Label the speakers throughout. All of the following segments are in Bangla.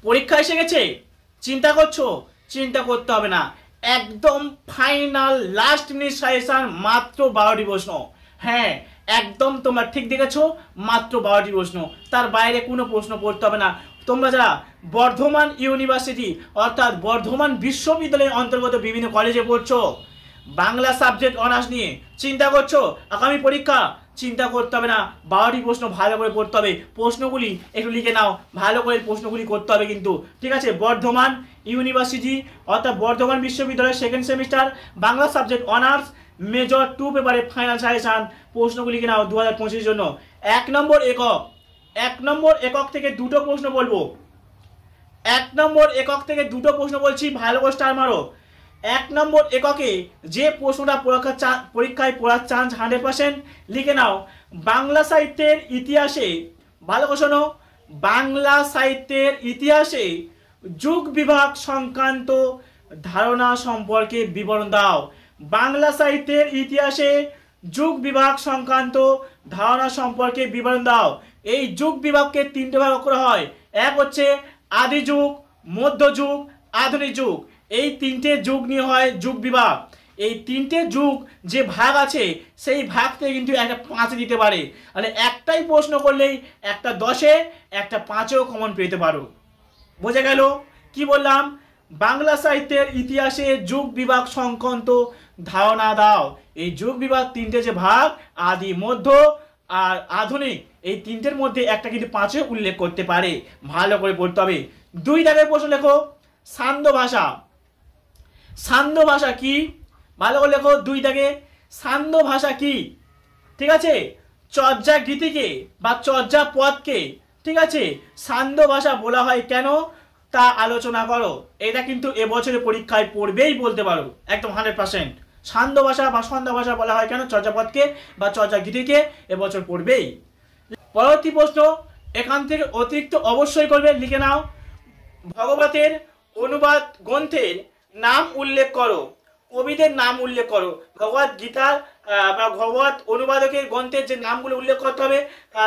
Speaker 1: পরীক্ষা এসে গেছে, চিন্তা করছো? চিন্তা করতে হবে না, একদম ফাইনাল লাস্ট মিনিট সাজেশন, মাত্র 12টি প্রশ্ন। হ্যাঁ, একদম তোমরা ঠিক দেখেছো, মাত্র 12টি প্রশ্ন, তার বাইরে কোনো প্রশ্ন পড়তে হবে না। তোমরা যারা বর্ধমান ইউনিভার্সিটি অর্থাৎ বর্ধমান বিশ্ববিদ্যালয়ের অন্তর্গত বিভিন্ন কলেজে পড়ছো, বাংলা সাবজেক্ট অনার্স নিয়ে চিন্তা করছো আগামী পরীক্ষা, চিন্তা করতে হবে না, 12টি প্রশ্ন ভালো করে পড়তে হবে। প্রশ্নগুলি একটু লিখে নাও, ভালো করে প্রশ্নগুলি করতে হবে কিন্তু, ঠিক আছে? বর্ধমান ইউনিভার্সিটি অর্থাৎ বর্ধমান বিশ্ববিদ্যালয়ের second semester Bangla subject honours major 2 পেপারে ফাইনাল সাজেশন, প্রশ্নগুলি লিখে নাও 2025 জন্য। 1 নম্বর একক থেকে দুটো প্রশ্ন বলবো, 1 নম্বর একক থেকে দুটো প্রশ্ন বলছি, ভালো করে স্টার মারো। 1 নম্বর এককে যে প্রশ্নটা পরীক্ষায় পড়ার চান্স 100%, লিখে নাও বাংলা সাহিত্যের ইতিহাসে, ভালো করে শোনো, বাংলা সাহিত্যের ইতিহাসে যুগ বিভাগ সংক্রান্ত ধারণা সম্পর্কে বিবরণ দাও। বাংলা সাহিত্যের ইতিহাসে যুগ বিভাগ সংক্রান্ত ধারণা সম্পর্কে বিবরণ দাও। এই যুগ বিভাগকে 3টে ভাগ করা হয়, এক হচ্ছে আদি যুগ, মধ্যযুগ, আধুনিক যুগ। এই 3টে যুগ নিয়ে হয় যুগ বিভাগ। এই 3টে যুগ যে ভাগ আছে সেই ভাগ থেকে কিন্তু একটা 5 দিতে পারে, মানে একটাই প্রশ্ন করলেই একটা 10-এ একটা 5-এও কমন পেতে পারো। বোঝা গেল কি বললাম? বাংলা সাহিত্যের ইতিহাসে যুগ বিভাগ সংক্রান্ত ধারণা দাও। এই যুগ বিভাগ 3টে যে ভাগ, আদি, মধ্য আর আধুনিক, এই 3টের মধ্যে একটা কিন্তু 5-এ উল্লেখ করতে পারে, ভালো করে পড়তে হবে। 2 দাগের প্রশ্ন লেখো, সান্ধ্য ভাষা। সান্ধ্য ভাষা কি? ভালো করে লেখো 2 দাগে, সান্ধ্য ভাষা কি? ঠিক আছে, চর্যা গীতিকে বা চর্যা পদকে, ঠিক আছে, সান্ধ্য ভাষা বলা হয় কেন তা আলোচনা করো। এটা কিন্তু এবছরে পরীক্ষায় পড়বেই বলতে পারো, একদম 100%। সান্ধ্য ভাষা বা সন্ধ্যা ভাষা বলা হয় কেন চর্যাপদকে বা চর্যা গীতিকে, এবছর পড়বেই। পরবর্তী প্রশ্ন এখান থেকে অতিরিক্ত অবশ্যই করবে, লিখে নাও ভগবতের অনুবাদ গ্রন্থের নাম উল্লেখ করো, কবিদের নাম উল্লেখ করো। ভগবত গীতার বা ভগবত অনুবাদকের গ্রন্থের যে নামগুলো উল্লেখ করতে হবে,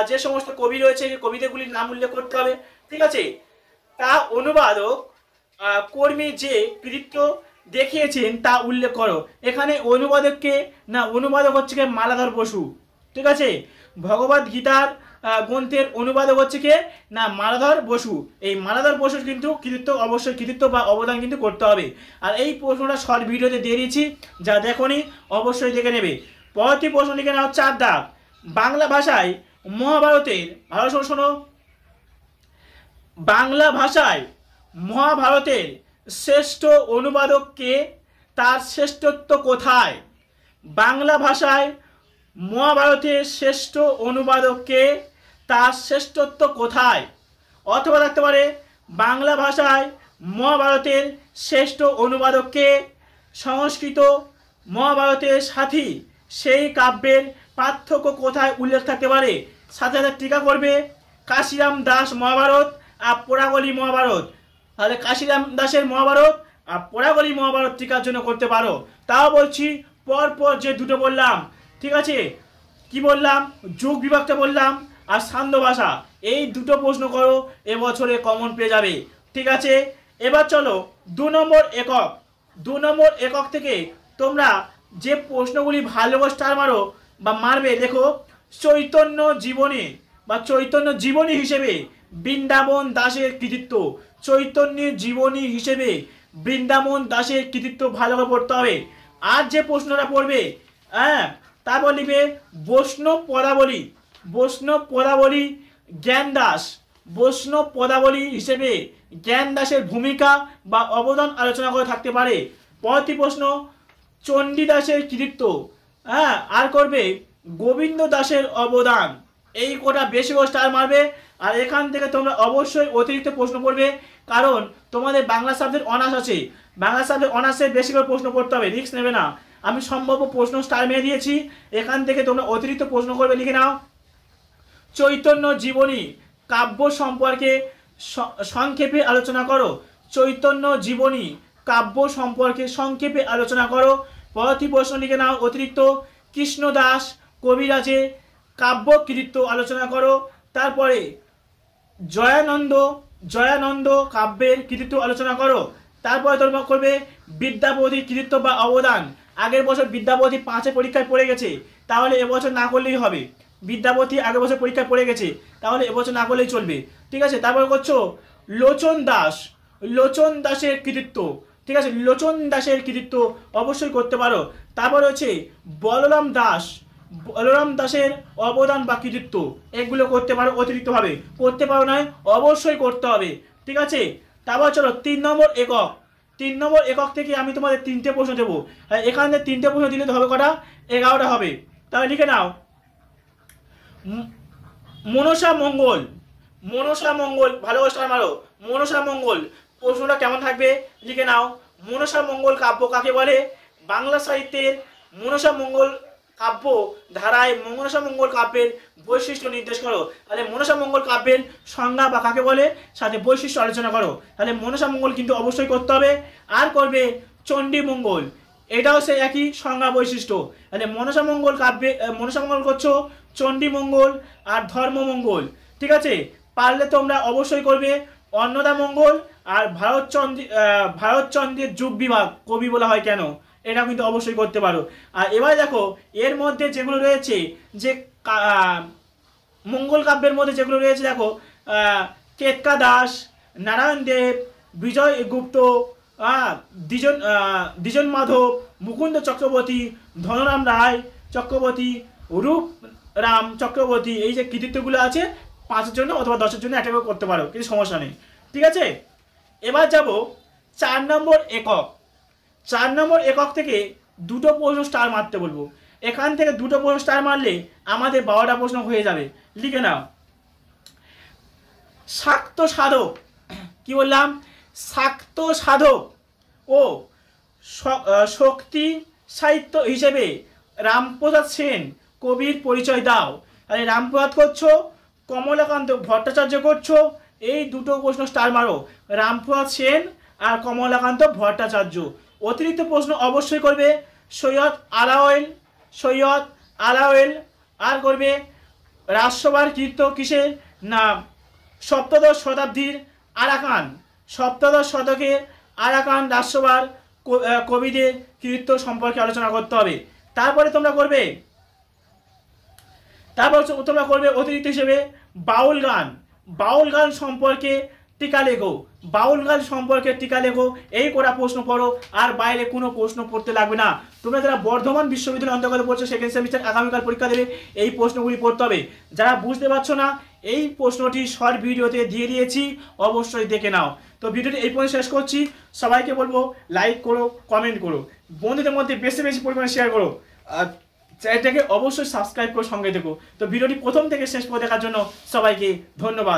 Speaker 1: যে সমস্ত কবি রয়েছে সেই কবিদেরগুলির নাম উল্লেখ করতে হবে, ঠিক আছে? তা অনুবাদক কর্মী যে কৃতিত্ব দেখিয়েছেন তা উল্লেখ করো। এখানে অনুবাদককে না, অনুবাদক হচ্ছে কি মালাধর বসু, ঠিক আছে? ভগবত গীতার গ্রন্থের অনুবাদক হচ্ছে কে না, মালাধর বসু। এই মালাধর বসুর কিন্তু কৃতিত্ব, অবশ্যই কৃতিত্ব বা অবদান কিন্তু করতে হবে। আর এই প্রশ্নটা শর্ট ভিডিওতে দিয়ে দিয়েছি, যা দেখোনি অবশ্যই দেখে নেবে। পরবর্তী প্রশ্ন লিখে নাও 4 দাগ, বাংলা ভাষায় মহাভারতের, ভালো শোনো, বাংলা ভাষায় মহাভারতের শ্রেষ্ঠ অনুবাদক কে, তার শ্রেষ্ঠত্ব কোথায়? বাংলা ভাষায় মহাভারতের শ্রেষ্ঠ অনুবাদক কে, তার শ্রেষ্ঠত্ব কোথায়? অথবা থাকতে পারে বাংলা ভাষায় মহাভারতের শ্রেষ্ঠ অনুবাদক কে, সংস্কৃত মহাভারতের সাথী সেই কাব্যের পার্থক্য কোথায় উল্লেখ থাকতে পারে। সাথে সাথে টিকা করবে কাশিরাম দাস মহাভারত আর পোড়াগলি মহাভারত। তাহলে কাশিরাম দাসের মহাভারত আর পোড়াগলি মহাভারত টিকার জন্য করতে পারো। তাও বলছি পরপর যে দুটো বললাম, ঠিক আছে, কি বললাম? যুগ বিভাগটা বললাম আর সান্ধ্য ভাষা, এই দুটো প্রশ্ন করো, এবছরে কমন পেয়ে যাবে, ঠিক আছে? এবার চলো 2 নম্বর একক। 2 নম্বর একক থেকে তোমরা যে প্রশ্নগুলি ভালো করে স্টার মারো বা মারবে, দেখো চৈতন্য জীবনী বা চৈতন্য জীবনী হিসেবে বৃন্দাবন দাসের কৃতিত্ব। চৈতন্যের জীবনী হিসেবে বৃন্দাবন দাসের কৃতিত্ব ভালো করে পড়তে হবে। আর যে প্রশ্নটা পড়বে, হ্যাঁ, তারপর লিখবে বৈষ্ণব পদাবলী। বৈষ্ণব পদাবলী জ্ঞান দাস, বৈষ্ণব পদাবলী হিসেবে জ্ঞান দাসের ভূমিকা বা অবদান আলোচনা করে থাকতে পারে। পরবর্তী প্রশ্ন চণ্ডীদাসের কৃতিত্ব, হ্যাঁ, আর করবে গোবিন্দ দাসের অবদান। এই কোটা বেশি করে স্টার মারবে। আর এখান থেকে তোমরা অবশ্যই অতিরিক্ত প্রশ্ন পড়বে, কারণ তোমাদের বাংলা সাবজেক্ট অনার্স আছে, বাংলা সাবজেক্ট অনার্সে বেশি করে প্রশ্ন পড়তে হবে, রিস্ক নেবে না। আমি সম্ভাব্য প্রশ্ন স্টার মেরে দিয়েছি, এখান থেকে তোমরা অতিরিক্ত প্রশ্ন করবে, লিখে নাও চৈতন্য জীবনী কাব্য সম্পর্কে সংক্ষেপে আলোচনা করো। চৈতন্য জীবনী কাব্য সম্পর্কে সংক্ষেপে আলোচনা করো। পরবর্তী প্রশ্ন লিখে নাও অতিরিক্ত কৃষ্ণদাস কবিরাজের কাব্য কৃতিত্ব আলোচনা করো। তারপরে জয়ানন্দ জয়ানন্দ কাব্যের কৃতিত্ব আলোচনা করো। তারপরে তোমরা করবে বিদ্যাপতির কৃতিত্ব বা অবদান। আগের বছর বিদ্যাপতি 5 পরীক্ষায় পড়ে গেছে, তাহলে এবছর না করলেই হবে। বিদ্যাপতি আগের বছর পরীক্ষায় পড়ে গেছে, তাহলে এবছর না করলেই চলবে। ঠিক আছে, তারপর করছো লোচন দাস, লোচন দাসের কৃতিত্ব। ঠিক আছে, লোচন দাসের কৃতিত্ব অবশ্যই করতে পারো। তারপর হচ্ছে বলরাম দাস, বলরাম দাসের অবদান বা কৃতিত্ব, এগুলো করতে পারো অতিরিক্তভাবে। করতে পারো নয়, অবশ্যই করতে হবে। ঠিক আছে, তারপর চলো 3 নম্বর একক। 3 নম্বর একক থেকে আমি তোমাদের 3টে প্রশ্ন দেবো। এখানে 3টে প্রশ্ন দিলে তো হবে কটা? 11টা হবে। তাহলে লিখে নাও মনসা মঙ্গল, মনসা মঙ্গল, ভালো স্টার মারো। মনসা মঙ্গল প্রশ্নটা কেমন থাকবে লিখে নাও। মনসা মঙ্গল কাব্য কাকে বলে? বাংলা সাহিত্যের মনসা মঙ্গল কাব্য ধারায় মনসা মঙ্গল কাব্যের বৈশিষ্ট্য নির্দেশ করো। তাহলে মনসা মঙ্গল কাব্যের সংজ্ঞা বা কাকে বলে, সাথে বৈশিষ্ট্য আলোচনা করো। তাহলে মনসা মঙ্গল কিন্তু অবশ্যই করতে হবে। আর করবে চণ্ডী মঙ্গল, এটাও সে একই সংজ্ঞা বৈশিষ্ট্য। তাহলে মনসা মঙ্গল কাব্যে মনসা মঙ্গল করছো, চণ্ডী মঙ্গল আর ধর্মমঙ্গল। ঠিক আছে, পারলে তোমরা অবশ্যই করবে অন্নদা মঙ্গল আর ভারতচন্দ্রের যুগ বিভাগ কবি বলা হয় কেন, এটা কিন্তু অবশ্যই করতে পারো। আর এবার দেখো এর মধ্যে যেগুলো রয়েছে, যে মঙ্গল কাব্যের মধ্যে যেগুলো রয়েছে দেখো, কেতকা দাস, নারায়ণ দেব, বিজয় গুপ্ত, দ্বিজন মাধব, মুকুন্দ চক্রবর্তী, ধনরাম রায় চক্রবর্তী, রূপরাম চক্রবর্তী, এই যে কৃতিত্বগুলো আছে 5-এর জন্য অথবা 10-এর জন্য একটা করে করতে পারো, কিছু সমস্যা নেই। ঠিক আছে, এবার যাব 4 নম্বর একক। 4 নম্বর একক থেকে 2টো প্রশ্ন স্টার মারতে বলবো। এখান থেকে 2টো প্রশ্ন স্টার মারলে আমাদের 12টা প্রশ্ন হয়ে যাবে। লিখে নাও শাক্ত সাধক, কি বললাম? শাক্ত সাধক ও শক্তি সাহিত্য হিসেবে রামপ্রসাদ সেন কবির পরিচয় দাও। তাহলে রামপ্রসাদ করছো, কমলাকান্ত ভট্টাচার্য করছো, এই 2টো প্রশ্ন স্টার মারো, রামপ্রসাদ সেন আর কমলাকান্ত ভট্টাচার্য। অতিরিক্ত প্রশ্ন অবশ্যই করবে সৈয়দ আলাওল, সৈয়দ আলাওল। আর করবে রাজসভার কীর্ত কিসের না সপ্তদশ শতাব্দীর আরাকান, সপ্তদশ শতকের আরাকান রাজসভার কবিদের কীর্ত সম্পর্কে আলোচনা করতে হবে। তারপরে তোমরা করবে অতিরিক্ত হিসেবে বাউল গান, বাউল গান সম্পর্কে টিকা লেখো, বাউল গান সম্পর্কে টিকা লেখো। এই করা প্রশ্ন পড়ো, আর বাইরে কোনো প্রশ্ন পড়তে লাগবে না। তোমরা যারা বর্ধমান বিশ্ববিদ্যালয়ের অন্তর্গত পড়ছো, সেকেন্ড সেমিস্টার আগামীকাল পরীক্ষা দেবে, এই প্রশ্নগুলি পড়তে হবে। যারা বুঝতে পারছো না, এই প্রশ্নটি শর্ট ভিডিওতে দিয়ে দিয়েছি, অবশ্যই দেখে নাও। তো ভিডিওটি এই পর্যন্ত শেষ করছি। সবাইকে বলবো লাইক করো, কমেন্ট করো, বন্ধুদের মধ্যে বেশি বেশি পরিমাণে শেয়ার করো, আর চ্যানেলটাকে অবশ্যই সাবস্ক্রাইব করে সঙ্গে দেখো। তো ভিডিওটি প্রথম থেকে শেষ পর্যন্ত দেখার জন্য সবাইকে ধন্যবাদ।